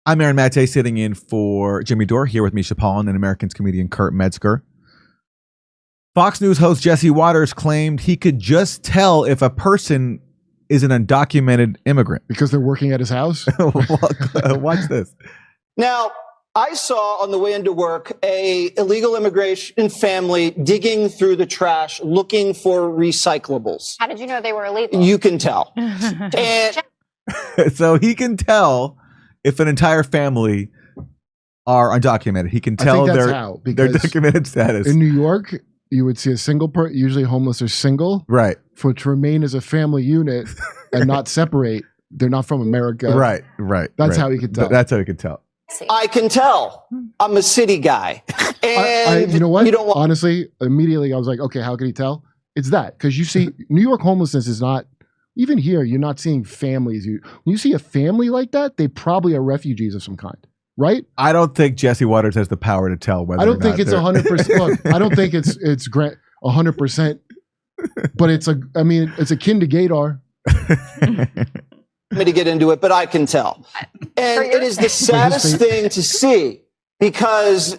I'm Aaron Maté, sitting in for Jimmy Dore, here with Misha Pollan and Americans comedian Kurt Metzger. Fox News host Jesse Waters claimed he could just tell if a person is an undocumented immigrant. Because they're working at his house? Watch this. Now, I saw on the way into work a illegal immigration family digging through the trash looking for recyclables. How did you know they were illegal? You can tell. And so he can tell if an entire family are undocumented. He can tell their documented status. In New York, you would see a single person, usually homeless or single. Right. For to remain as a family unit and not separate. They're not from America. Right. That's how he could tell. That's how he could tell. I can tell. I'm a city guy. And you know what? You don't want honestly, immediately I was like, okay, how can he tell? It's that. Because you see, New York homelessness is not, even here, you're not seeing families. When you see a family like that, they probably are refugees of some kind. Right? I don't think Jesse Waters has the power to tell whether I don't think it's 100%. Look, I don't think it's 100%, but it's akin to Gaydar. me to get into it, but I can tell. And it is the saddest thing to see because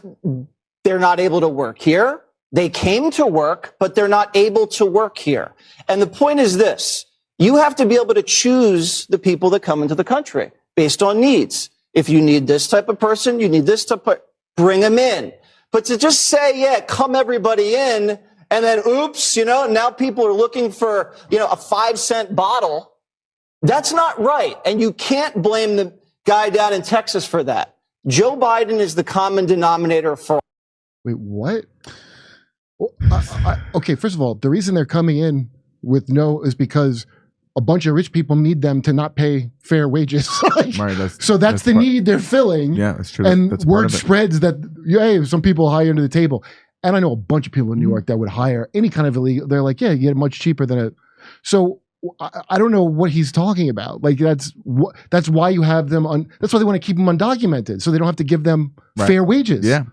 they're not able to work here. They came to work, but they're not able to work here. And the point is this. You have to be able to choose the people that come into the country based on needs. If you need this type of person, you need this type of, bring them in. But to just say, yeah, come everybody in, and then oops, now people are looking for, a 5-cent bottle. That's not right. And you can't blame the guy down in Texas for that. Joe Biden is the common denominator for. Wait, what? Well, okay, first of all, the reason they're coming in with no is because a bunch of rich people need them to not pay fair wages. Right, that's the need they're filling. Yeah, that's true. And that's word spreads that, hey, some people hire under the table. And I know a bunch of people in New York that would hire any kind of illegal. They're like, yeah, you get it much cheaper than So I don't know what he's talking about. Like that's why you have them on. That's why they want to keep them undocumented, so they don't have to give them fair wages. Yeah.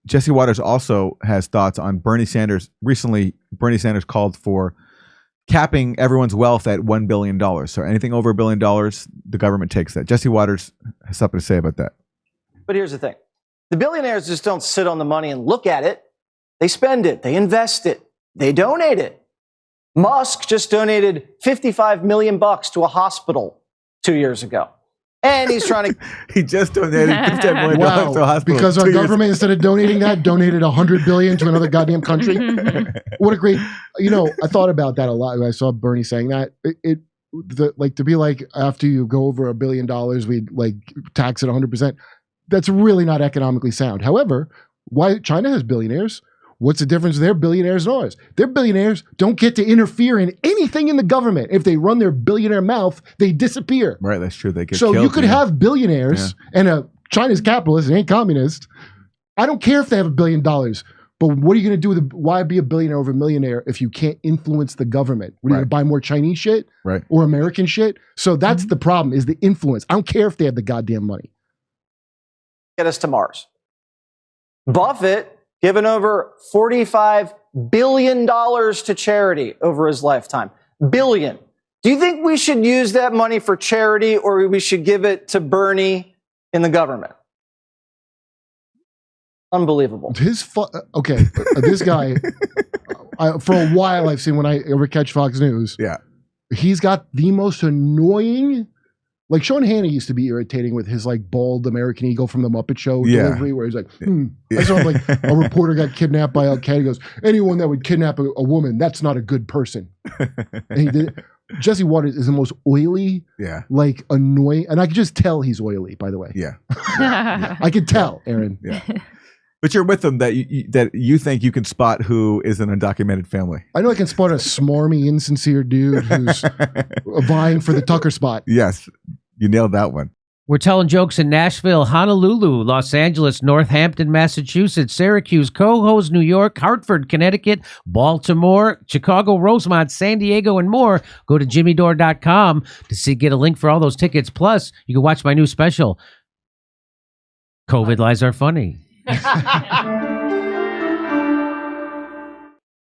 Jesse Waters also has thoughts on Bernie Sanders. Recently, Bernie Sanders called for capping everyone's wealth at $1 billion. So anything over $1 billion, the government takes that. Jesse Waters has something to say about that. But here's the thing. The billionaires just don't sit on the money and look at it. They spend it. They invest it. They donate it. Musk just donated $55 million to a hospital 2 years ago. And he's trying to... He just donated $55 million to a hospital. Because our government, instead of donating that, donated $100 billion to another goddamn country. What a great... I thought about that a lot when I saw Bernie saying that. To be like, after you go over $1 billion, we'd tax it 100%. That's really not economically sound. However, why China has billionaires? What's the difference? They're billionaires and ours. Their billionaires don't get to interfere in anything in the government. If they run their billionaire mouth, they disappear. Right, that's true. They get so killed, you could have billionaires and China's capitalist, it ain't communist. I don't care if they have $1 billion, but what are you going to do why be a billionaire over a millionaire if you can't influence the government? What are you going to buy more Chinese shit or American shit? So that's the problem, is the influence. I don't care if they have the goddamn money. Get us to Mars. Buffett given over $45 billion to charity over his lifetime. Billion. Do you think we should use that money for charity or we should give it to Bernie in the government? Unbelievable. This guy, for a while I've seen when I ever catch Fox News, he's got the most annoying... Like Sean Hannity used to be irritating with his bald American Eagle from the Muppet Show delivery, where he's like, I saw a reporter got kidnapped by Al Qaeda. He goes, anyone that would kidnap a woman, that's not a good person. And he did. Jesse Waters is the most oily, annoying, and I could just tell he's oily. By the way, I could tell, Aaron. Yeah. But you're with them that you think you can spot who is an undocumented family. I know I can spot a smarmy, insincere dude who's vying for the Tucker spot. Yes, you nailed that one. We're telling jokes in Nashville, Honolulu, Los Angeles, Northampton, Massachusetts, Syracuse, Cohoes, New York, Hartford, Connecticut, Baltimore, Chicago, Rosemont, San Diego, and more. Go to jimmydore.com to get a link for all those tickets. Plus, you can watch my new special, COVID Lies Are Funny.